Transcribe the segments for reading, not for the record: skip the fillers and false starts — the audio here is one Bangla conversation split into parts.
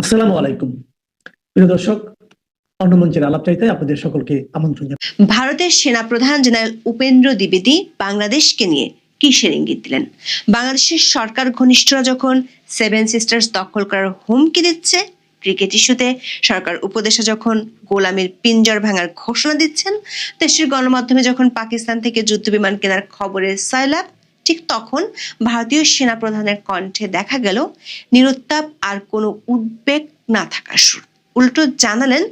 আসসালামু আলাইকুম প্রিয় দর্শক, অন্নমঞ্চের আলাপচারিতায় আপনাদের সকলকে আমন্ত্রণ জানাই। ভারতের সেনাপ্রধান জেনারেল উপেন্দ্র দ্বিবেদী বাংলাদেশকে নিয়ে কিসের ইঙ্গিত দিলেন? বাংলাদেশের সরকার ঘনিষ্ঠরা যখন সেভেন সিস্টার্স দখল করার হুমকি দিচ্ছে, ক্রিকেট ইস্যুতে সরকার উপদেষ্টা যখন গোলামীর পিঞ্জর ভাঙার ঘোষণা দিচ্ছেন, দেশের গণমাধ্যমে যখন পাকিস্তান থেকে যুদ্ধবিমান কেনার খবরে সয়লাব, ঠিক তখন ভারতীয় সেনাপ্রধানের কণ্ঠে দেখা গেল নিরুত্তাপ আর কোনো উদ্বেগ না থাকার সুর। উল্টো জানালেন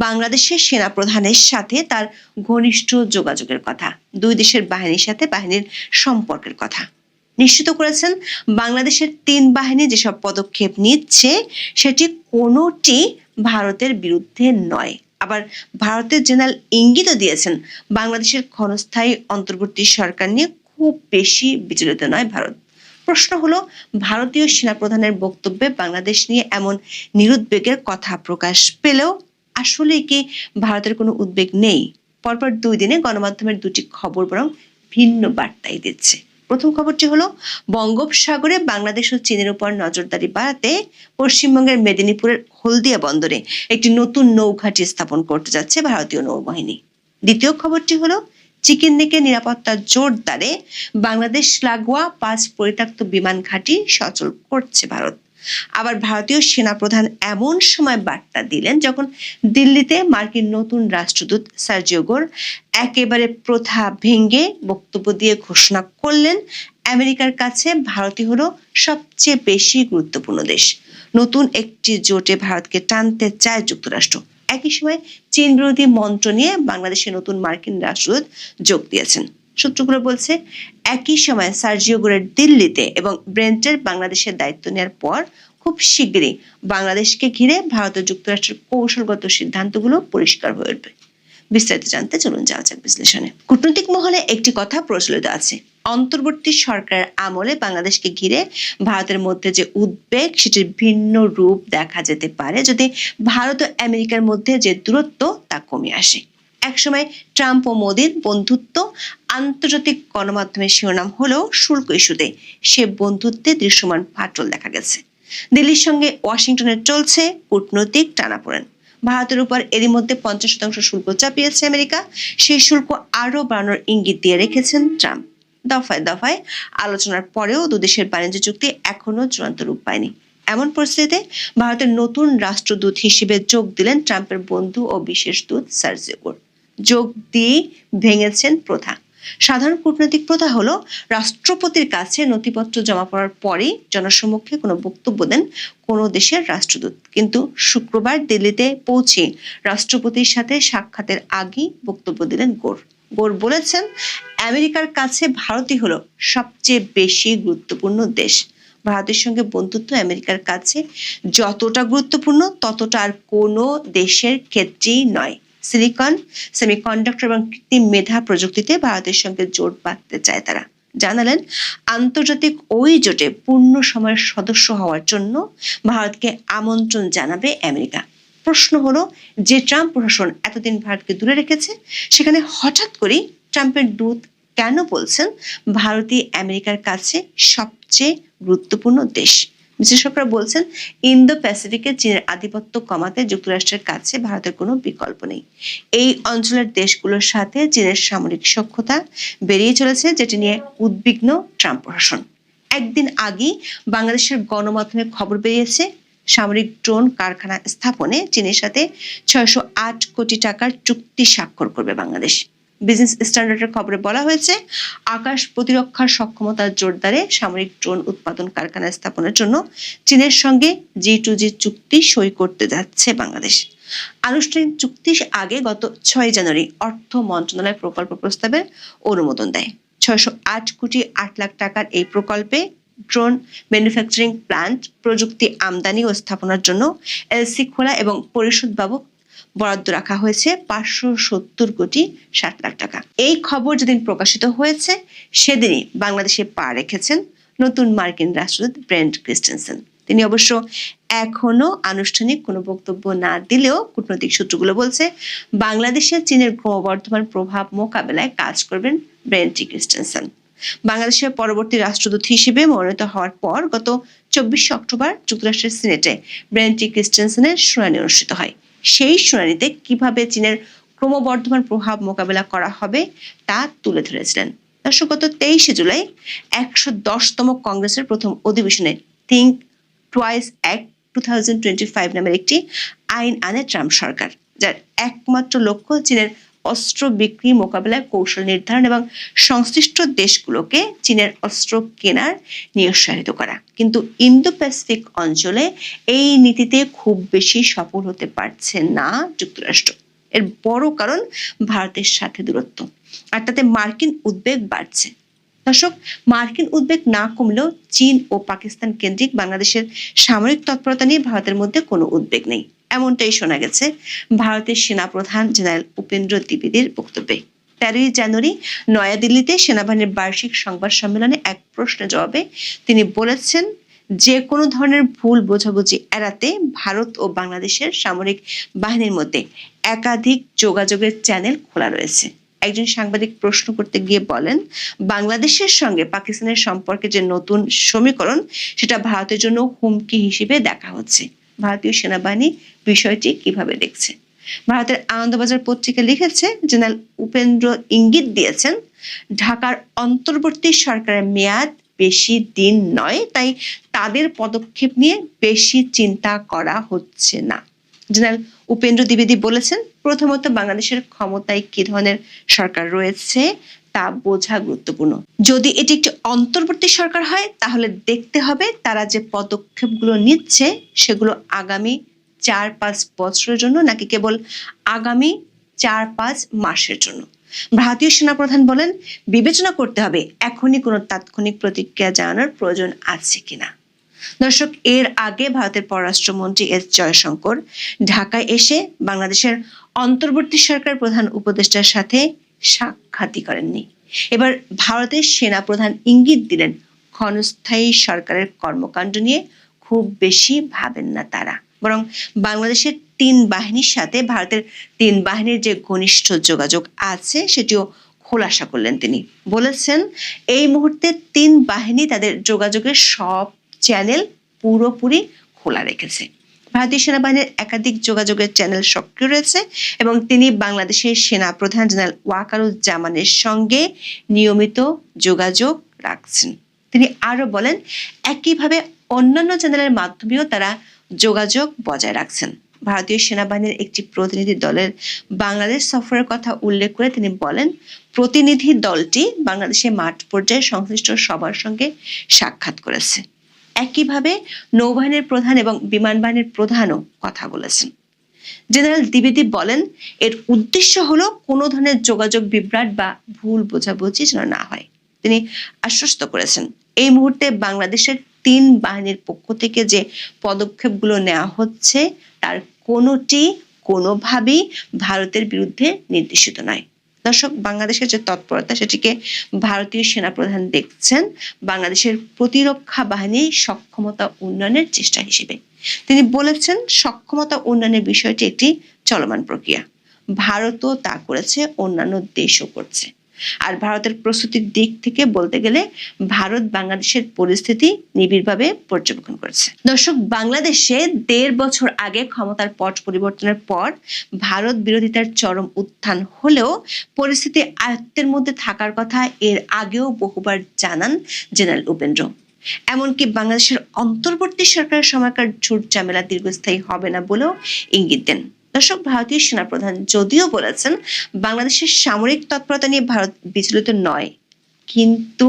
বাংলাদেশের সেনাপ্রধানের সাথে তার ঘনিষ্ঠ যোগাযোগের কথা, দুই দেশের বাহিনীর সাথে বাহিনীর সম্পর্কের কথা। নিশ্চিত করেছেন বাংলাদেশের ৩ বাহিনী যেসব পদক্ষেপ নিচ্ছে সেটি কোনোটি ভারতের বিরুদ্ধে নয়। আবার ভারতের জেনারেল ইঙ্গিতও দিয়েছেন বাংলাদেশের ক্ষণস্থায়ী অন্তর্বর্তী সরকার নিয়ে খুব বেশি বিচলিত নয় ভারত। প্রশ্ন হলো, ভারতীয় সেনাপ্রধানের বক্তব্যে বাংলাদেশ নিয়ে এমন নিরুদ্বেগের কথা প্রকাশ পেলেও আসলে কি ভারতের কোনো উদ্বেগ নেই? পরপর 2 দিনে গণমাধ্যমের 2টি খবর বরং ভিন্ন বার্তাই দিচ্ছে। প্রথম খবরটি হলো, বঙ্গোপসাগরে বাংলাদেশ ও চীনের উপর নজরদারি বাড়াতে পশ্চিমবঙ্গের মেদিনীপুরের হলদিয়া বন্দরে একটি নতুন নৌঘাঁটি স্থাপন করতে যাচ্ছে ভারতীয় নৌবাহিনী। দ্বিতীয় খবরটি হলো, চিকেন নেকে নিরাপত্তা জোরদারে বাংলাদেশ লাগোয়া 5 পরিত্যক্ত বিমান ঘাঁটি সচল করছে ভারত। আবার ভারতীয় সেনাপ্রধান এমন সময় বার্তা দিলেন যখন দিল্লিতে মার্কিন নতুন রাষ্ট্রদূত সার্জিও গোর একেবারে প্রথা ভেঙে বক্তব্য দিয়ে ঘোষণা করলেন আমেরিকার কাছে ভারতই হলো সবচেয়ে বেশি গুরুত্বপূর্ণ দেশ। নতুন একটি জোটে ভারতকে টানতে চায় যুক্তরাষ্ট্র। একই সময় চীন বিরোধী মন্ত্র নিয়ে বাংলাদেশের নতুন মার্কিন রাষ্ট্রদূত যোগ দিয়েছেন। সূত্রগুলো বলছে, একই সময় সার্জিও গোরের দিল্লিতে এবং ব্রেন্টের বাংলাদেশের দায়িত্ব নেওয়ার পর খুব শীঘ্রই বাংলাদেশকে ঘিরে ভারত ও যুক্তরাষ্ট্রের কৌশলগত সিদ্ধান্তগুলো পরিষ্কার হয়ে উঠবে। বিস্তারিত জানতে চলুন যাওয়া যাক বিশ্লেষণে। কূটনৈতিক মহলে একটি কথা প্রচলিত আছে, অন্তর্বর্তী সরকারের আমলে বাংলাদেশকে ঘিরে ভারতের মধ্যে যে উদ্বেগ সেটির ভিন্ন রূপ দেখা যেতে পারে যদি ভারত ও আমেরিকার মধ্যে যে দূরত্ব তা কমে আসে। একসময় ট্রাম্প ও মোদির বন্ধুত্ব আন্তর্জাতিক গণমাধ্যমের শিরোনাম হলেও শুল্ক ইস্যুতে সে বন্ধুত্বে দৃশ্যমান ফাটল দেখা গেছে। দিল্লির সঙ্গে ওয়াশিংটনের চলছে কূটনৈতিক টানাপোড়েন। ভারতের উপর এরই মধ্যে 50% শুল্ক চাপিয়েছে আমেরিকা। সেই শুল্ক আরো বাড়ানোর ইঙ্গিত দিয়ে রেখেছেন ট্রাম্প। দফায় দফায় আলোচনার পরেও দুদেশের বাণিজ্য চুক্তি এখনো চূড়ান্ত রূপ পায়নি। এমন পরিস্থিতিতে ভারতের নতুন রাষ্ট্রদূত হিসেবে যোগ দিলেন ট্রাম্পের বন্ধু ও বিশেষ দূত সার্জিও গোর। যোগ দিয়ে ভেঙেছেন প্রথা। সাধারণ কূটনৈতিক প্রথা হলো, রাষ্ট্রপতির কাছে নথিপত্র জমা পড়ার পরেই জনসমক্ষে কোনো বক্তব্য দেন কোনো দেশের রাষ্ট্রদূত। কিন্তু শুক্রবার দিল্লিতে পৌঁছে রাষ্ট্রপতির সাথে সাক্ষাতের আগেই বক্তব্য দিলেন গোর। গোর বলেছেন, আমেরিকার কাছে ভারতই হলো সবচেয়ে বেশি গুরুত্বপূর্ণ দেশ। ভারতের সঙ্গে বন্ধুত্ব আমেরিকার কাছে যতটা গুরুত্বপূর্ণ ততটা আর কোনো দেশের ক্ষেত্রেই নয়। সিলিকন, সেমিকন্ডাক্টর এবং কৃত্রিম মেধা প্রযুক্তিতে ভারতের সঙ্গে জোট বাঁধতে চায় তারা। জানালেন, আন্তর্জাতিক ওই জোটে পূর্ণ সময়ের সদস্য হওয়ার জন্য ভারতকে আমন্ত্রণ জানাবে আমেরিকা। প্রশ্ন হলো, যে ট্রাম্প প্রশাসন এতদিন ভারতকে দূরে রেখেছে, সেখানে হঠাৎ করেই ট্রাম্পের দূত কেন বলছেন ভারতই আমেরিকার কাছে সবচেয়ে গুরুত্বপূর্ণ দেশ? বিশেষজ্ঞরা বলছেন, ইন্দো প্যাসিফিকে চীনের আধিপত্য কমাতে যুক্তরাষ্ট্রের কাছে ভারতের কোনো বিকল্প নেই। এই অঞ্চলের দেশগুলোর সাথে চীনের সামরিক সখ্যতা বেরিয়ে চলেছে, যেটি নিয়ে উদ্বিগ্ন ট্রাম্প প্রশাসন। একদিন আগেই বাংলাদেশের গণমাধ্যমে খবর বেরিয়েছে, সামরিক ড্রোন কারখানা স্থাপনে চীনের সাথে 608 কোটি টাকার চুক্তি স্বাক্ষর করবে বাংলাদেশ। বিজনেস স্ট্যান্ডার্ডের খবরে বলা হয়েছে, আকাশ প্রতিরক্ষার সক্ষমতা জোরদারে সামরিক ড্রোন উৎপাদন কারখানা স্থাপনের জন্য চীনের সঙ্গে G2G চুক্তি সই করতে যাচ্ছে বাংলাদেশ। আনুষ্ঠানিক চুক্তির আগে গত 6 জানুয়ারি অর্থ মন্ত্রণালয় প্রকল্প প্রস্তাবের অনুমোদন দেয়। 608 কোটি 8 লাখ টাকার এই প্রকল্পে ড্রোন ম্যানুফ্যাকচারিং প্ল্যান্ট, প্রযুক্তি আমদানি ও স্থাপনার জন্য এলসি খোলা এবং পরিশোধ বাবদ বরাদ্দ রাখা হয়েছে 570 কোটি 60 লাখ টাকা। এই খবর যেদিন প্রকাশিত হয়েছে সেদিনই বাংলাদেশে পা রেখেছেন নতুন মার্কিন রাষ্ট্রদূত ব্রেন্ট ক্রিস্টেনসেন। তিনি অবশ্য এখনো আনুষ্ঠানিক কোনো বক্তব্য না দিলেও কূটনৈতিক সূত্রগুলো বলছে, বাংলাদেশে চীনের ক্রমবর্ধমান প্রভাব মোকাবেলায় কাজ করবেন ব্রেন্ট ক্রিস্টেনসেন। বাংলাদেশের পরবর্তী রাষ্ট্রদূত হিসেবে মনোনীত হওয়ার পর গত 24 অক্টোবর যুক্তরাষ্ট্রের সিনেটে ব্রেন টি. ক্রিস্টেনসেনের শুনানি অনুষ্ঠিত হয়। সেই শুনানিতে কিভাবে চীনের ক্রমবর্ধমান প্রভাব মোকাবেলা করা হবে তা তুলে ধরেছিলেন। দর্শক, গত 23 জুলাই 110তম কংগ্রেসের প্রথম অধিবেশনে থিঙ্ক টুয়াইস অ্যাক্ট 2025 নামের একটি আইন আনে ট্রাম্প সরকার, যার একমাত্র লক্ষ্য চীনের অস্ত্র বিক্রি মোকাবেলায় কৌশল নির্ধারণ এবং সংশ্লিষ্ট দেশগুলোকে চীনের অস্ত্র কেনার নিরুৎসাহিত করা। কিন্তু ইন্দো প্যাসিফিক অঞ্চলে এই নীতিতে খুব বেশি সফল হতে পারছে না যুক্তরাষ্ট্র। এর বড় কারণ ভারতের সাথে দূরত্ব, আর তাতে মার্কিন উদ্বেগ বাড়ছে। দর্শক, মার্কিন উদ্বেগ না কমলেও চীন ও পাকিস্তান কেন্দ্রিক বাংলাদেশের সামরিক তৎপরতা নিয়ে ভারতের মধ্যে কোনো উদ্বেগ নেই, এমনটাই শোনা গেছে ভারতের সেনাপ্রধান জেনারেল উপেন্দ্র দ্বিবেদীর বক্তব্যে। 13 জানুয়ারি নয়াদিল্লিতে সেনাবাহিনীর বার্ষিক সংবাদ সম্মেলনে এক প্রশ্নের জবাবে তিনি বলেছেন, যে কোনো ধরনের ভুল বোঝাবুঝি এড়াতে ভারত ও বাংলাদেশের সামরিক বাহিনীর মধ্যে একাধিক যোগাযোগের চ্যানেল খোলা রয়েছে। একজন সাংবাদিক প্রশ্ন করতে গিয়ে বলেন, বাংলাদেশের সঙ্গে পাকিস্তানের সম্পর্কে যে নতুন সমীকরণ, সেটা ভারতের জন্য হুমকি হিসেবে দেখা হচ্ছে। ভারতীয় সেনাবাহিনী বিষয়টি কিভাবে দেখছে? ভারতের আনন্দবাজার পত্রিকা লিখেছে, জেনারেল উপেন্দ্র ইঙ্গিত দিয়েছেন, ঢাকার অন্তর্বর্তী সরকারের মেয়াদ বেশি দিন নয়, তাই তাদের পদক্ষেপ নিয়ে বেশি চিন্তা করা হচ্ছে না। জেনারেল উপেন্দ্র দ্বিবেদী বলেছেন, প্রথমত বাংলাদেশের ক্ষমতায় কি ধরনের সরকার রয়েছে তা বোঝা গুরুত্বপূর্ণ। যদি এটি একটি অন্তর্বর্তী সরকার হয়, তাহলে দেখতে হবে তারা যে পদক্ষেপগুলো নিচ্ছে সেগুলো আগামী 4-5 বছরের জন্য নাকি কেবল আগামী 4-5 মাসের জন্য। ভারতীয় সেনাপ্রধান বলেন, বিবেচনা করতে হবে এখনই কোনো তাৎক্ষণিক প্রতিক্রিয়া জানানোর প্রয়োজন আছে কিনা। দর্শক, এর আগে ভারতের পররাষ্ট্রমন্ত্রী এস জয়শঙ্কর ঢাকায় এসে বাংলাদেশের অন্তর্বর্তী সরকার প্রধান উপদেষ্টার সাথে সাক্ষাৎই করেননি। এবার ভারতের সেনাপ্রধান ইঙ্গিত দিলেন, ক্ষণস্থায়ী সরকারের কর্মকাণ্ড নিয়ে খুব বেশি ভাবেন না তারা, বরং বাংলাদেশের 3 বাহিনীর সাথে ভারতের 3 বাহিনীর যে ঘনিষ্ঠ যোগাযোগ আছে সেটিও খোলাসা করলেন। তিনি বলেছেন, এই মুহূর্তে 3 বাহিনী তাদের যোগাযোগের সব চ্যানেল পুরোপুরি খোলা রেখেছে। ভারতীয় সেনাবাহিনীর একাধিক যোগাযোগের চ্যানেল সক্রিয় রয়েছে এবং তিনি বাংলাদেশের সেনা প্রধান জেনারেল ওয়াকারুজ্জামানের সঙ্গে নিয়মিত যোগাযোগ রাখছেন। তিনি আরো বলেন, একইভাবে অন্যান্য চ্যানেলের মাধ্যমেও তারা যোগাযোগ বজায় রাখছেন। ভারতীয় সেনাবাহিনীর একটি প্রতিনিধি দলের বাংলাদেশ সফরের কথা উল্লেখ করে তিনি বলেন, প্রতিনিধি দলটি বাংলাদেশে মাঠ পর্যায়ে সংশ্লিষ্ট সবার সঙ্গে সাক্ষাৎ করেছে। একইভাবে নৌবাহিনীর প্রধান এবং বিমান বাহিনীর প্রধানও কথা বলেছেন। জেনারেল দ্বিবেদী বলেন, এর উদ্দেশ্য হলো কোনো ধরনের যোগাযোগ বিভ্রাট বা ভুল বোঝাবুঝি যেন না হয়। তিনি আশ্বস্ত করেছেন, এই মুহূর্তে বাংলাদেশের 3 বাহিনীর পক্ষ থেকে যে পদক্ষেপগুলো নেওয়া হচ্ছে তার কোনোটি কোনোভাবেই ভারতের বিরুদ্ধে নির্দেশিত নয়। দর্শক, বাংলাদেশের যে তৎপরতা সেটিকে ভারতীয় সেনাপ্রধান দেখছেন বাংলাদেশের প্রতিরক্ষা বাহিনীর সক্ষমতা উন্নয়নের চেষ্টা হিসেবে। তিনি বলেছেন, সক্ষমতা উন্নয়নের বিষয়টি একটি চলমান প্রক্রিয়া। ভারতও তা করেছে, অন্যান্য দেশও করছে। আর ভারতের প্রস্তুতির দিক থেকে বলতে গেলে ভারত বাংলাদেশের পরিস্থিতি নিবিড়ভাবে পর্যবেক্ষণ করেছে। দর্শক, বাংলাদেশে 1.5 বছর আগে ক্ষমতার পট পরিবর্তনের পর ভারত বিরোধিতার চরম উত্থান হলেও পরিস্থিতি আয়ত্তের মধ্যে থাকার কথা এর আগেও বহুবার জানান জেনারেল উপেন্দ্র। এমনকি বাংলাদেশের অন্তর্বর্তী সরকারের সময়কার ঝুট ঝামেলা দীর্ঘস্থায়ী হবে না বলেও ইঙ্গিত দেন। দর্শক, ভারতীয় সেনাপ্রধান যদিও বলেছেন বাংলাদেশের সামরিক তৎপরতা নিয়ে ভারত বিচলিত নয়, কিন্তু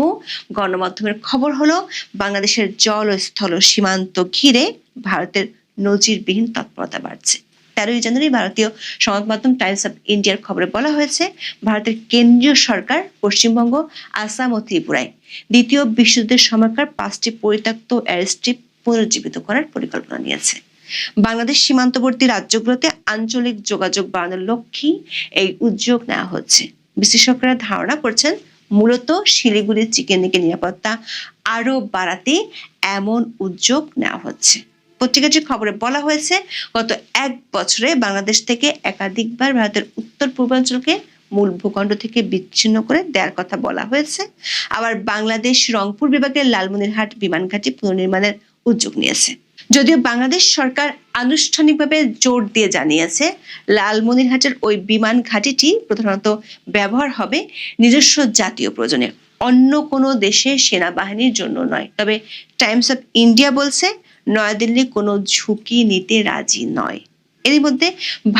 গণমাধ্যমের খবর হলো বাংলাদেশের জল ও স্থল সীমান্ত ঘিরে ভারতের নজিরবিহীন তৎপরতা বাড়ছে। 13 জানুয়ারি ভারতীয় সংবাদ মাধ্যম টাইমস অফ ইন্ডিয়ার খবরে বলা হয়েছে, ভারতের কেন্দ্রীয় সরকার পশ্চিমবঙ্গ, আসাম ও ত্রিপুরায় দ্বিতীয় বিশ্বযুদ্ধের সময়কার 5টি পরিত্যক্ত এয়ারস্ট্রিপ পুনর্জীবিত করার পরিকল্পনা নিয়েছে। বাংলাদেশ সীমান্তবর্তী রাজ্যগুলোতে আঞ্চলিক যোগাযোগ বাড়ানোর লক্ষ্যে এই উদ্যোগ নেওয়া হচ্ছে। বিশেষজ্ঞরা ধারণা করছেন, মূলত শিলিগুড়ির চিকেনিকে নিরাপত্তা আরো বাড়াতে এমন উদ্যোগ নেওয়া হচ্ছে। পত্রিকাটির খবরে বলা হয়েছে, গত 1 বছরে বাংলাদেশ থেকে একাধিকবার ভারতের উত্তর পূর্বাঞ্চলকে মূল ভূখণ্ড থেকে বিচ্ছিন্ন করে দেওয়ার কথা বলা হয়েছে। আবার বাংলাদেশ রংপুর বিভাগের লালমনিরহাট বিমান ঘাঁটি পুনর্নির্মাণের উদ্যোগ নিয়েছে। যদিও বাংলাদেশ সরকার আনুষ্ঠানিকভাবে জোর দিয়ে জানিয়েছে লালমনিরহাটের ওই বিমান ঘাঁটিটি প্রধানত ব্যবহার হবে নিজস্ব জাতীয় প্রয়োজনে, অন্য কোনো দেশের সেনাবাহিনীর জন্য নয়। তবে টাইমস অফ ইন্ডিয়া বলছে নয়াদিল্লি কোনো ঝুঁকি নিতে রাজি নয়। এরই মধ্যে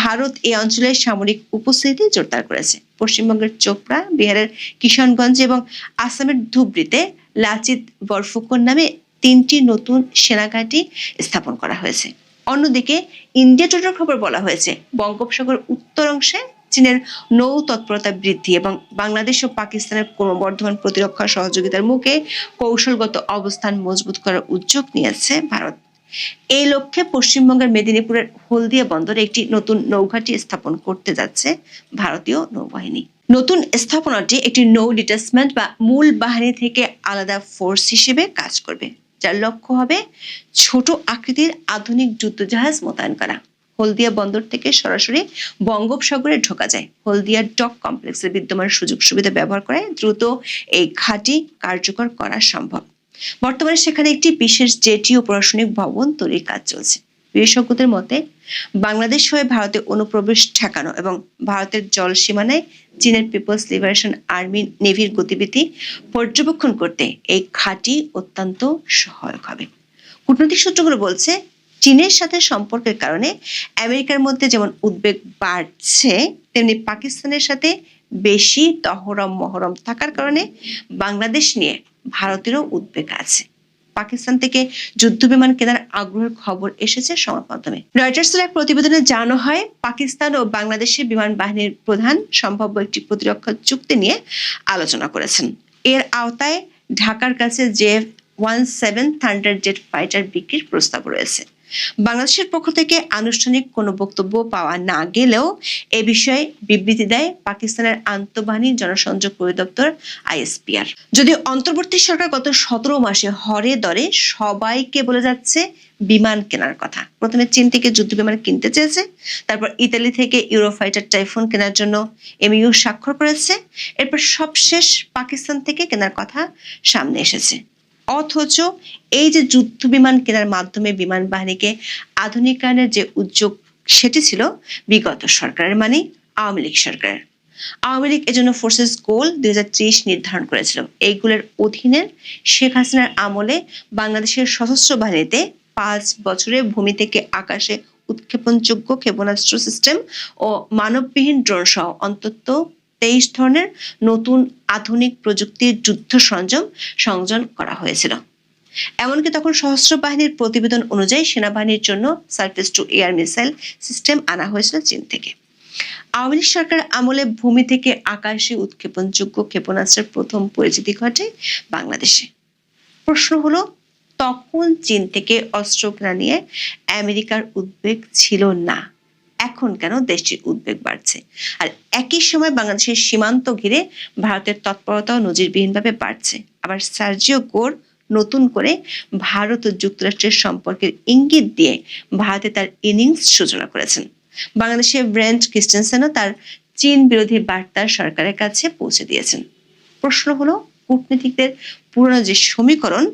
ভারত এই অঞ্চলের সামরিক উপস্থিতি জোরদার করেছে। পশ্চিমবঙ্গের চোপড়া, বিহারের কিষানগঞ্জ এবং আসামের ধুবড়িতে লাচিত বরফুকন নামে 3টি নতুন সেনাঘাঁটি স্থাপন করা হয়েছে। অন্যদিকে ইন্ডিয়া টুডের খবর বলা হয়েছে বঙ্গোপসাগর উত্তর অংশে চীনের নৌ তৎপরতা বৃদ্ধি এবং বাংলাদেশ ও পাকিস্তানের ক্রমবর্ধমান প্রতিরক্ষা সহযোগিতার মুখে কৌশলগত অবস্থান মজবুত করার উদ্যোগ নিয়েছে ভারত। এই লক্ষ্যে পশ্চিমবঙ্গের মেদিনীপুরের হলদিয়া বন্দরে একটি নতুন নৌঘাঁটি স্থাপন করতে যাচ্ছে ভারতীয় নৌবাহিনী। নতুন স্থাপনাটি একটি নৌ ডিটাচমেন্ট বা মূল বাহিনী থেকে আলাদা ফোর্স হিসেবে কাজ করবে, যার লক্ষ্য হবে ছোট আকৃতির আধুনিক যুদ্ধজাহাজ মোতায়েন করা। হলদিয়া বন্দর থেকে সরাসরি বঙ্গোপসাগরে ঢোকা যায়। হলদিয়া ডক কমপ্লেক্সের বিদ্যমান সুযোগ সুবিধা ব্যবহার করে দ্রুত এই ঘাঁটি কার্যকর করা সম্ভব। বর্তমানে সেখানে একটি বিশেষ জেটি ও প্রশাসনিক ভবন তৈরির কাজ চলছে। বিশেষজ্ঞদের মতে বাংলাদেশ হয়ে ভারতে অনুপ্রবেশ ঠেকানো এবং ভারতের জল সীমানায় চীনের পিপলস লিবারেশন আর্মি নেভির গতিবিধি পর্যবেক্ষণ করতে এই ঘাঁটি অত্যন্ত সহায়ক হবে। কূটনৈতিক সূত্রগুলো বলছে চীনের সাথে সম্পর্কের কারণে আমেরিকার মধ্যে যেমন উদ্বেগ বাড়ছে, তেমনি পাকিস্তানের সাথে বেশি তহরম মহরম থাকার কারণে বাংলাদেশ নিয়ে ভারতেরও উদ্বেগ আছে। পাকিস্তান থেকে যুদ্ধ বিমান কেনার আগ্রহের খবর এসেছে সংবাদ মাধ্যমে। রয়টার্সের এক প্রতিবেদনে জানানো হয় পাকিস্তান ও বাংলাদেশের বিমান বাহিনীর প্রধান সম্ভাব্য একটি প্রতিরক্ষা চুক্তি নিয়ে আলোচনা করেছেন। এর আওতায় ঢাকার কাছে J-17 থান্ডার জেট ফাইটার বিক্রির প্রস্তাব রয়েছে। বাংলাদেশের পক্ষ থেকে আনুষ্ঠানিক কোনো বক্তব্য পাওয়া না গেলেও এ বিষয়ে বিবৃতি দেয় পাকিস্তানের আন্তঃবাহিনী জনসংযোগ পরিদপ্তর ISPR। যদিও অন্তর্বর্তী সরকার গত 17 মাসে হরে দরে সবাইকে বলে যাচ্ছে বিমান কেনার কথা। প্রথমে চীন থেকে যুদ্ধ বিমান কিনতে চেয়েছে, তারপর ইতালি থেকে ইউরোফাইটার টাইফুন কেনার জন্য MOU স্বাক্ষর করেছে, এরপর সবশেষ পাকিস্তান থেকে কেনার কথা সামনে এসেছে। অথচ এই যে যুদ্ধ বিমান কেনার মাধ্যমে বিমান বাহিনীকে আধুনিকায়নের যে উদ্যোগ, সেটি ছিল বিগত সরকারের, মানে আওয়ামী লীগ সরকারের। আওয়ামী লীগ এজন্য ফোর্সেস গোল 2030 নির্ধারণ করেছিল। এইগুলোর অধীনে শেখ হাসিনার আমলে বাংলাদেশের সশস্ত্র বাহিনীতে 5 বছরে ভূমি থেকে আকাশে উৎক্ষেপণযোগ্য ক্ষেপণাস্ত্র সিস্টেম ও মানববিহীন ড্রোন সহ অন্তত 23 ধরনের নতুন আধুনিক প্রযুক্তির যুদ্ধ সরঞ্জাম সংযোজন করা হয়েছিল। এমনকি তখন সশস্ত্র বাহিনীর প্রতিবেদন অনুযায়ী সেনাবাহিনীর জন্য surface two air missile system আনা হয়েছিল চীন থেকে। আওয়ামী লীগ সরকার আমলে ভূমি থেকে আকাশে উৎক্ষেপণযোগ্য ক্ষেপণাস্ত্রের প্রথম পরিচিতি ঘটে বাংলাদেশে। প্রশ্ন হলো, তখন চীন থেকে অস্ত্র কেনা নিয়ে আমেরিকার উদ্বেগ ছিল না, এখন কেন দেশটির উদ্বেগ বাড়ছে? আর একই সময় বাংলাদেশের সীমান্ত ঘিরে ভারতের তৎপরতাও নজিরবিহীনভাবে বাড়ছে। আবার সার্জিও গোর নতুন করে ভারত ও যুক্তরাষ্ট্রের সম্পর্কের ইঙ্গিত দিয়ে ভারতে তার ইনিংস সূচনা করেছেন। বাংলাদেশের ব্রেন্ট ক্রিস্টেনসেনও তার চীন বিরোধী বার্তা সরকারের কাছে পৌঁছে দিয়েছেন। প্রশ্ন হলো, কূটনীতিকদের পুরনো যে সমীকরণ,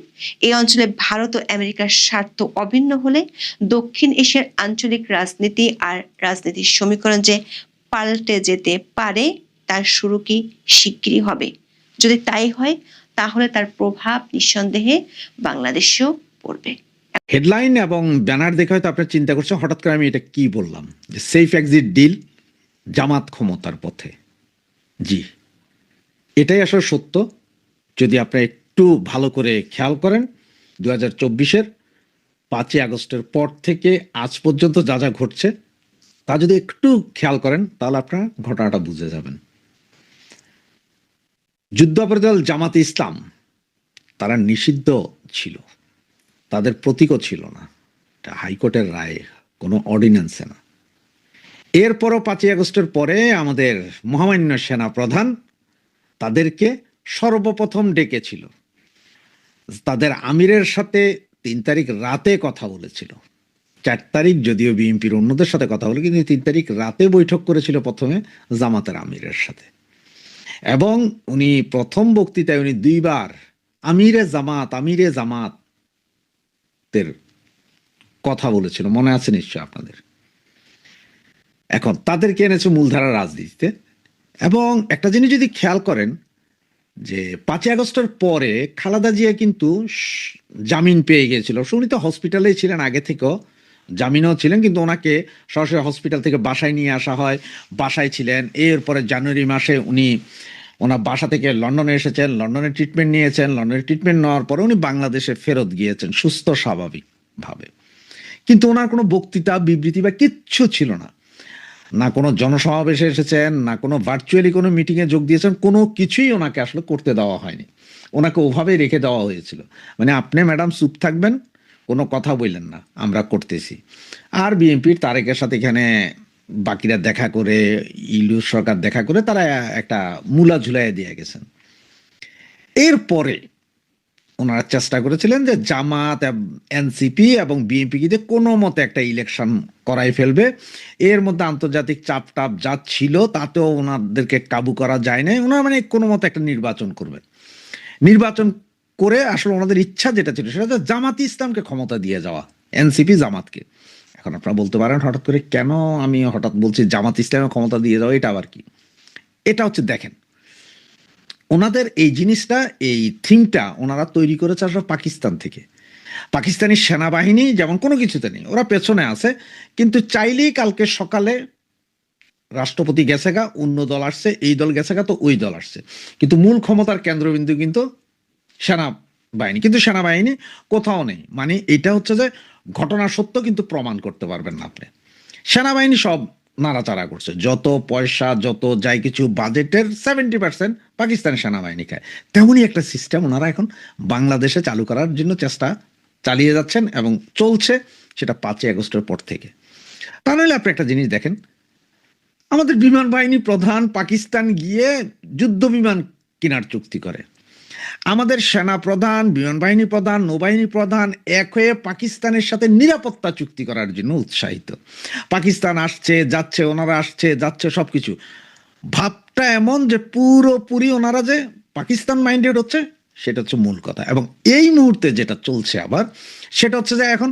এই অঞ্চলে ভারত ও আমেরিকার স্বার্থ অভিন্ন হলে দক্ষিণ এশিয়ার আঞ্চলিক রাজনীতি আর রাজনীতির সমীকরণ যে পাল্টে যেতে পারে, তার শুরু কি শিগগিরই হবে? যদি তাই হয়, তাহলে তার প্রভাব নিঃসন্দেহে বাংলাদেশেও পড়বে। হেডলাইন এবং ব্যানার দেখে হয়তো আপনার চিন্তা করছেন হঠাৎ করে আমি এটা কি বললাম, যে সেফ এক্সিট ডিল, জামাত ক্ষমতার পথে। জি, এটাই আসলে সত্য। যদি আপনারা একটু ভালো করে খেয়াল করেন, 2024-এর 5ই আগস্টের পর থেকে আজ পর্যন্ত যা যা ঘটছে তা যদি একটু খেয়াল করেন, তাহলে আপনারা ঘটনাটা বুঝে যাবেন। যুদ্ধাপরাধী দল জামাতে ইসলাম তারা নিষিদ্ধ ছিল, তাদের প্রতীকও ছিল না, এটা হাইকোর্টের রায়, কোনো অর্ডিন্যান্সে না। এরপরও 5ই আগস্টের পরে আমাদের মহামান্য সেনা প্রধান তাদেরকে সর্বপ্রথম ডেকেছিল, তাদের আমিরের সাথে 3 তারিখ রাতে কথা বলেছিল 4 তারিখ যদিও বিএনপির অন্যদের সাথে কথা বলে, কিন্তু 3 তারিখ রাতে বৈঠক করেছিল প্রথমে জামাতের আমিরের সাথে, এবং উনি প্রথম বক্তৃতায় উনি 2 বার আমিরে জামাতের কথা বলেছিল, মনে আছে নিশ্চয় আপনাদের। এখন তাদেরকে এনেছে মূলধারা রাজনীতিতে। এবং একটা জিনিস যদি খেয়াল করেন যে 5ই আগস্টের পরে খালেদা জিয়া কিন্তু জামিন পেয়ে গিয়েছিল। উনি তো হসপিটালেই ছিলেন আগে থেকেও, জামিনও ছিলেন, কিন্তু ওনাকে সরাসরি হসপিটাল থেকে বাসায় নিয়ে আসা হয়, বাসায় ছিলেন। এরপরে জানুয়ারি মাসে উনি ওনার বাসা থেকে লন্ডনে এসেছেন, লন্ডনে ট্রিটমেন্ট নিয়েছেন, লন্ডনে ট্রিটমেন্ট নেওয়ার পরে উনি বাংলাদেশে ফেরত গিয়েছেন সুস্থ স্বাভাবিকভাবে। কিন্তু ওনার কোনো বক্তৃতা বিবৃতি বা কিচ্ছু ছিল না, না কোনো জনসমাবেশে এসেছেন, না কোনো ভার্চুয়ালি কোনো মিটিংয়ে যোগ দিয়েছেন, কোনো কিছুই ওনাকে আসলে করতে দেওয়া হয়নি। ওনাকে ওভাবেই রেখে দেওয়া হয়েছিল, মানে আপনি ম্যাডাম চুপ থাকবেন, কোনো কথা বললেন না, আমরা করতেছি। আর বিএনপির তারেকের সাথে এখানে বাকিরা দেখা করে, ইউলিশ সরকার দেখা করে তারা একটা মূলা ঝুলাই দিয়ে গেছেন। এরপরে ওনারা চেষ্টা করেছিলেন যে জামাত, এনসিপি এবং বিএনপি দিয়ে কোনো মতে একটা ইলেকশন করাই ফেলবে। এর মধ্যে আন্তর্জাতিক চাপ টাপ যা ছিল তাতেও ওনাদেরকে কাবু করা যায় না। ওনারা মানে কোনো মতে একটা নির্বাচন করবেন, নির্বাচন করে আসলে ওনাদের ইচ্ছা যেটা ছিল সেটা হচ্ছে জামাত ইসলামকে ক্ষমতা দিয়ে যাওয়া, এনসিপি জামাতকে। এখন আপনারা বলতে পারেন হঠাৎ করে কেন আমি হঠাৎ বলছি জামাত ইসলামের ক্ষমতা দিয়ে যাওয়া, এটা আবার কি? এটা হচ্ছে দেখেন, ওনাদের এই জিনিসটা, এই থিমটা ওনারা তৈরি করেছে আসলে পাকিস্তান থেকে। পাকিস্তানি সেনাবাহিনী যেমন কোনো কিছুতে নেই, ওরা পেছনে আছে, কিন্তু চাইলেই কালকে সকালে রাষ্ট্রপতি গেছে গা, অন্য দল আসছে, এই দল গেছে গা, তো ওই দল আসছে, কিন্তু মূল ক্ষমতার কেন্দ্রবিন্দু কিন্তু সেনাবাহিনী। কিন্তু সেনাবাহিনী কোথাও নেই, মানে এটা হচ্ছে যে ঘটনা সত্য কিন্তু প্রমাণ করতে পারবেন না আপনি। সেনাবাহিনী সব নাড়াচাড়া করছে, যত পয়সা যত যাই কিছু বাজেটের 70% পাকিস্তানের সেনাবাহিনী খায়। তেমনই একটা সিস্টেম ওনারা এখন বাংলাদেশে চালু করার জন্য চেষ্টা চালিয়ে যাচ্ছেন এবং চলছে, সেটা 5ই আগস্টের পর থেকে। তা নাহলে আপনি একটা জিনিস দেখেন, আমাদের বিমান বাহিনী প্রধান পাকিস্তান গিয়ে যুদ্ধ বিমান কেনার চুক্তি করে, আমাদের সেনা প্রধান, বিমান বাহিনী প্রধান, নৌবাহিনী প্রধান এক হয়ে পাকিস্তানের সাথে নিরাপত্তা চুক্তি করার জন্য উৎসাহিত। পাকিস্তান আসছে যাচ্ছে, ওনারা আসছে যাচ্ছে, সবকিছু ভাবটা এমন যে পুরোপুরি ওনারা যে পাকিস্তান মাইন্ডেড হচ্ছে, সেটা হচ্ছে মূল কথা। এবং এই মুহূর্তে যেটা চলছে আবার সেটা হচ্ছে যে এখন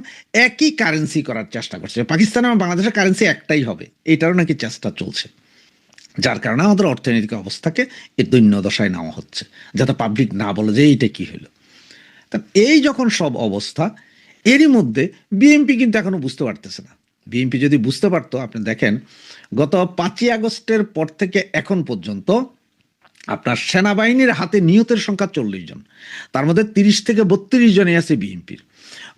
একই কারেন্সি করার চেষ্টা করছে, পাকিস্তান এবং বাংলাদেশের কারেন্সি একটাই হবে, এটারও নাকি চেষ্টা চলছে, যার কারণে আমাদের অর্থনৈতিক অবস্থাকে এই দৈন্য দশায় নেওয়া হচ্ছে, যাতে পাবলিক না বলে যে এইটা কি হলো। তা এই যখন সব অবস্থা, এরই মধ্যে বিএনপি কিন্তু এখনো বুঝতে পারতেছে না। বিএনপি যদি বুঝতে পারতো, আপনি দেখেন গত 5ই আগস্টের পর থেকে এখন পর্যন্ত আপনার সেনাবাহিনীর হাতে নিহতের সংখ্যা 40 জন, তার মধ্যে 30 থেকে 32 জনই আছে বিএনপির।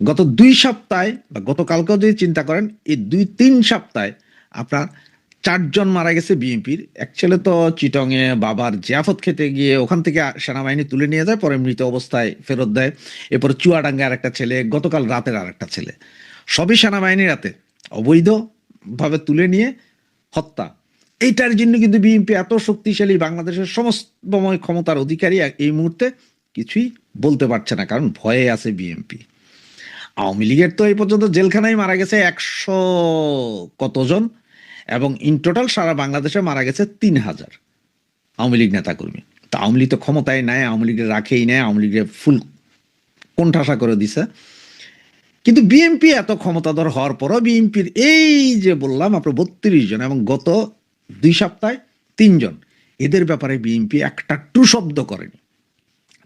গত 2 সপ্তাহে বা গতকালকেও যদি চিন্তা করেন, এই 2-3 সপ্তাহে আপনার 4 জন মারা গেছে বিএনপির। এক ছেলে তো চিটংয়ে বাবার জিয়াফত খেতে গিয়ে ওখান থেকে সেনাবাহিনী তুলে নিয়ে যায়, পরে মৃত অবস্থায় ফেরত দেয়। এরপর চুয়াডাঙ্গায় আরেকটা ছেলে, গতকাল রাতের আরেকটা ছেলে, সবই সেনাবাহিনীর হাতে অবৈধভাবে তুলে নিয়ে হত্যা। এইটার জন্য কিন্তু বিএনপি এত শক্তিশালী, বাংলাদেশের সমস্তময় ক্ষমতার অধিকারী, এই মুহূর্তে কিছুই বলতে পারছে না, কারণ ভয়ে আছে বিএনপি। আওয়ামী লীগের তো এই পর্যন্ত জেলখানায় মারা গেছে 100 কতজন, এবং ইন টোটাল সারা বাংলাদেশে মারা গেছে 3000 আওয়ামী লীগ নেতাকর্মী। তা আওয়ামী লীগ তো ক্ষমতায় নেয়, আওয়ামী লীগের রাখেই নেয়, আওয়ামী লীগের ফুল কোণঠাসা করে দিছে। কিন্তু বিএনপি এত ক্ষমতাধর হওয়ার পরও বিএনপির এই যে বললাম আপনার 32 জন এবং গত 2 সপ্তাহে 3 জন, এদের ব্যাপারে বিএনপি একটা টু শব্দ করেনি।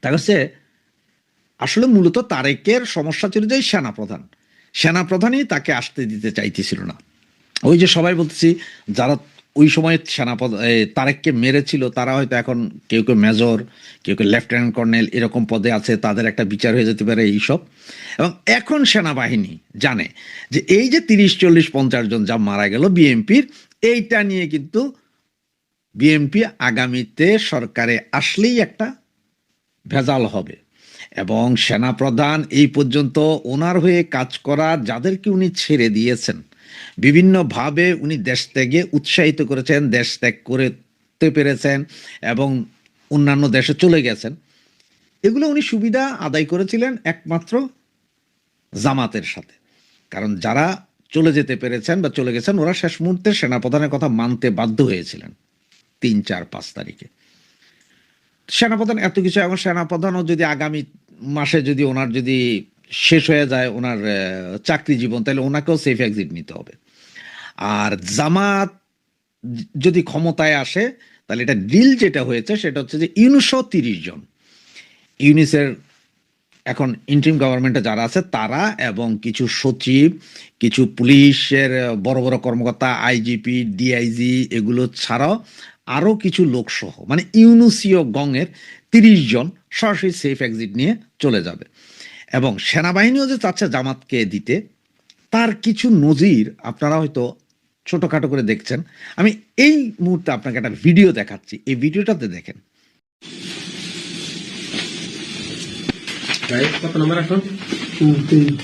তা হচ্ছে আসলে মূলত তারেকের সমস্যা ছিল যে সেনাপ্রধানই তাকে আসতে দিতে চাইতেছিল না। ওই যে সবাই বলতেছি, যারা ওই সময় তারেককে মেরেছিল তারা হয়তো এখন কেউ কেউ মেজর, কেউ কেউ লেফটেন্যান্ট কর্নেল এরকম পদে আছে, তাদের একটা বিচার হয়ে যেতে পারে এইসব। এবং এখন সেনাবাহিনী জানে যে এই যে 30-40-50 জন যা মারা গেল বিএনপির, এইটা নিয়ে কিন্তু বিএনপি আগামীতে সরকারে আসলেই একটা ভেজাল হবে। এবং সেনাপ্রধান এই পর্যন্ত ওনার হয়ে কাজ করা যাদেরকে উনি ছেড়ে দিয়েছেন, বিভিন্নভাবে উনি দেশ ত্যাগে উৎসাহিত করেছেন, দেশ ত্যাগ করতে পেরেছেন এবং অন্যান্য দেশে চলে গেছেন, এগুলো উনি সুবিধা আদায় করেছিলেন একমাত্র জামাতের সাথে। কারণ যারা চলে যেতে পেরেছেন বা চলে গেছেন, ওরা শেষ মুহূর্তে সেনাপ্রধানের কথা মানতে বাধ্য হয়েছিলেন 3, 4, 5 তারিখে। সেনাপ্রধান এত কিছু, এবং সেনাপ্রধানও যদি আগামী মাসে যদি ওনার যদি শেষ হয়ে যায় ওনার চাকরি জীবন, তাহলে ওনাকেও সেফ এক্সিট নিতে হবে। আর জামাত যদি ক্ষমতায় আসে, তাহলে এটা ডিল যেটা হয়েছে সেটা হচ্ছে যে ইউনুসও 30 জন, ইউনিসের এখন ইন্টারিম গভর্নমেন্টে যারা আছে তারা, এবং কিছু সচিব, কিছু পুলিশের বড় বড় কর্মকর্তা, আইজিপি, ডিআইজি, এগুলো ছাড়াও আরও কিছু লোকসহ, মানে ইউনুসীয় গঙের 30 জন সরাসরি সেফ এক্সিট নিয়ে চলে যাবে। এবং সেনাবাহিনীও যে চাচ্ছে জামাতকে দিতে, তার কিছু নজির আপনারা হয়তো ছোটখাটো করে দেখছেন। আমি এই মুহূর্তে আপনাকে একটা ভিডিও দেখাচ্ছি, এই ভিডিওটাতে দেখেন। কত নম্বর এখন?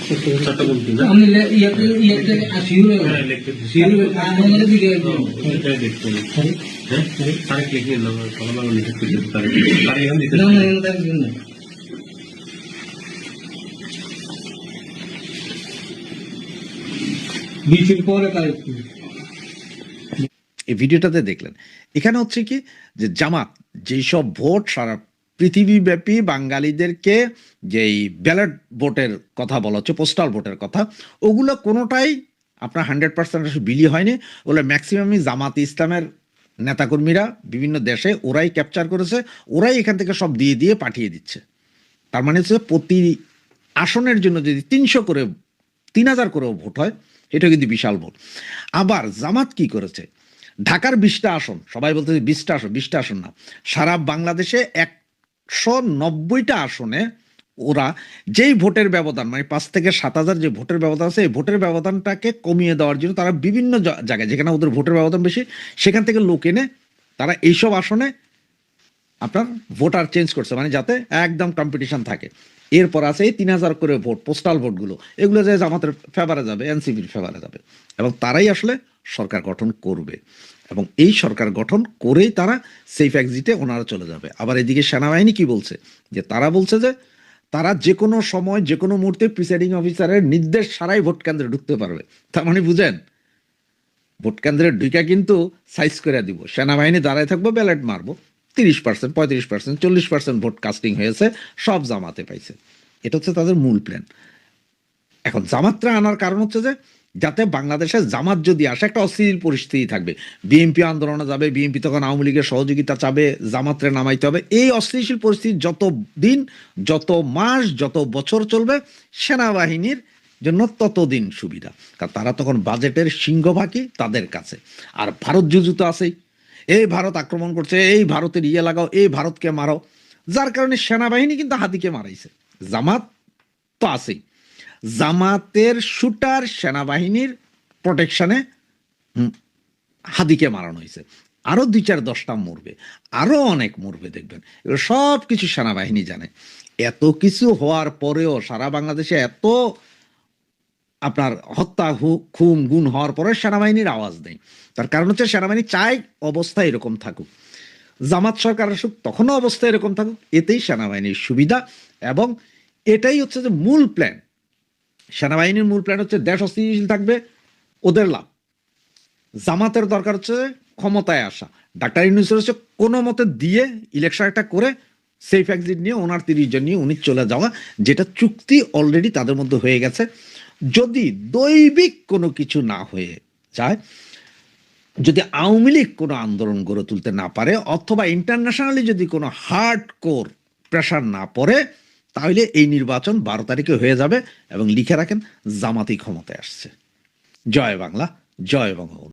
চট্টগ্রাম 3 না? हमने ये आशियो হ্যাঁ, লিখতে দিছি। हमने दिखे এটা দেখতে হবে। হ্যাঁ? তারিখ লিখে নিন, আমার সকালবেলা লিখে দিতে তারিখ। তারিখ এখন দিতে ना হবে। ना ना ना बीच পরে কাজ এই ভিডিওটাতে দেখলেন, এখানে হচ্ছে কি যে জামাত যেসব ভোট সারা পৃথিবীব্যাপী বাঙালিদেরকে যেই ব্যালট ভোটের কথা বলা হচ্ছে, পোস্টাল ভোটের কথা, ওগুলো কোনোটাই আপনার 100% বিলি হয়নি। ওগুলো ম্যাক্সিমামই জামাত ইসলামের নেতাকর্মীরা বিভিন্ন দেশে ওরাই ক্যাপচার করেছে, ওরাই এখান থেকে সব দিয়ে দিয়ে পাঠিয়ে দিচ্ছে। তার মানে হচ্ছে প্রতি আসনের জন্য যদি 300 করে 3000 করেও ভোট হয়, এটা কিন্তু বিশাল ভোট। আবার জামাত কি করেছে, ঢাকার 20টা আসন, সবাই বলতেছে 20টা আসন, 20টা আসন না, সারা বাংলাদেশে 190টা আসনে ওরা যেই ভোটের ব্যবধান, মানে 5 থেকে 7,000 যে ভোটের ব্যবধান আছে, এই ভোটের ব্যবধানটাকে কমিয়ে দেওয়ার জন্য তারা বিভিন্ন জায়গায় যেখানে ওদের ভোটের ব্যবধান বেশি, সেখান থেকে লোক এনে তারা এইসব আসনে আপনার ভোটার চেঞ্জ করছে, মানে যাতে একদম কম্পিটিশন থাকে। এরপর আছে এই 3000 করে ভোট, পোস্টাল ভোটগুলো, এগুলো যে জামাতের ফেভারে যাবে, এনসিপির ফেভারে যাবে, এবং তারাই আসলে সরকার গঠন করবে, এবং এই সরকার গঠন করেই তারা সেফ এক্সিটে ওনারা চলে যাবে। আবার এদিকে সেনাবাহিনী কি বলছে, যে তারা বলছে যে তারা যে কোনো সময় যে কোনো মুহূর্তে প্রিসাইডিং অফিসারের নির্দেশ ছাড়াই ভোট কেন্দ্রে ঢুকতে পারবে। তার মানে বুঝেন, ভোট কেন্দ্রে ঢুকা কিন্তু সাইজ করে দিব, সেনাবাহিনী দাঁড়ায় থাকবো, ব্যালট মারবো, 30%, 35%, 40% ভোট কাস্টিং হয়েছে, সব জামাতে পাইছে। এটা হচ্ছে তাদের মূল প্ল্যান। এখন জামাতরা আনার কারণ হচ্ছে যে যাতে বাংলাদেশে জামাত যদি আসে একটা অস্থির পরিস্থিতি থাকবে, বিএনপি আন্দোলনে যাবে, বিএনপি তখন আওয়ামী লীগের সহযোগিতা চাবে, জামাতরে নামাইতে হবে। এই অস্থিতিশীল পরিস্থিতি যত দিন, যত মাস, যত বছর চলবে, সেনাবাহিনীর জন্য ততদিন সুবিধা, কারণ তারা তখন বাজেটের সিংহভাগই তাদের কাছে। আর ভারত যুদ্ধ তো আছেই, এই ভারত আক্রমণ করছে, এই ভারতের ইয়ে লাগাও, এই ভারতকে মারো, যার কারণে সেনাবাহিনী কিন্তু হাতিকে মারাইছে। জামাত তো আছেই, জামাতের শুটার সেনাবাহিনীর প্রোটেকশনে হাদিকে মারানো হয়েছে। আরো 2-4-10টা মরবে, আরো অনেক মরবে, দেখবেন এগুলো সব কিছু সেনাবাহিনী জানে। এত কিছু হওয়ার পরেও সারা বাংলাদেশে এত আপনার হত্যা খুন গুণ হওয়ার পরে সেনাবাহিনীর আওয়াজ নেই। তার কারণ হচ্ছে সেনাবাহিনী চায় অবস্থা এরকম থাকুক, জামাত সরকার আসুক তখনও অবস্থা এরকম থাকুক, এতেই সেনাবাহিনীর সুবিধা। এবং এটাই হচ্ছে যে মূল প্ল্যান, সেনাবাহিনীর মূল প্ল্যান হচ্ছে দেশ অস্থিতিশীল থাকবে, ওদের লাভ। জামাতের দরকার হচ্ছে ক্ষমতায় আসা, ডাক্তার ইউনূসের হচ্ছে কোনো মতে দিয়ে ইলেকশন একটা করে সেফ এক্সিট নিয়ে ওনার 30 জন নিয়ে উনি চলে যাওয়া, যেটা চুক্তি অলরেডি তাদের মধ্যে হয়ে গেছে। যদি দৈবিক কোনো কিছু না হয়ে যায়, যদি আওয়ামী লীগ কোনো আন্দোলন গড়ে তুলতে না পারে, অথবা ইন্টারন্যাশনালি যদি কোনো হার্ড কোর প্রেশার না পড়ে, তাহলে এই নির্বাচন 12 তারিখে হয়ে যাবে। এবং লিখে রাখেন, জামাতি ক্ষমতায় আসছে। জয় বাংলা, জয় বঙ্গবন্ধু।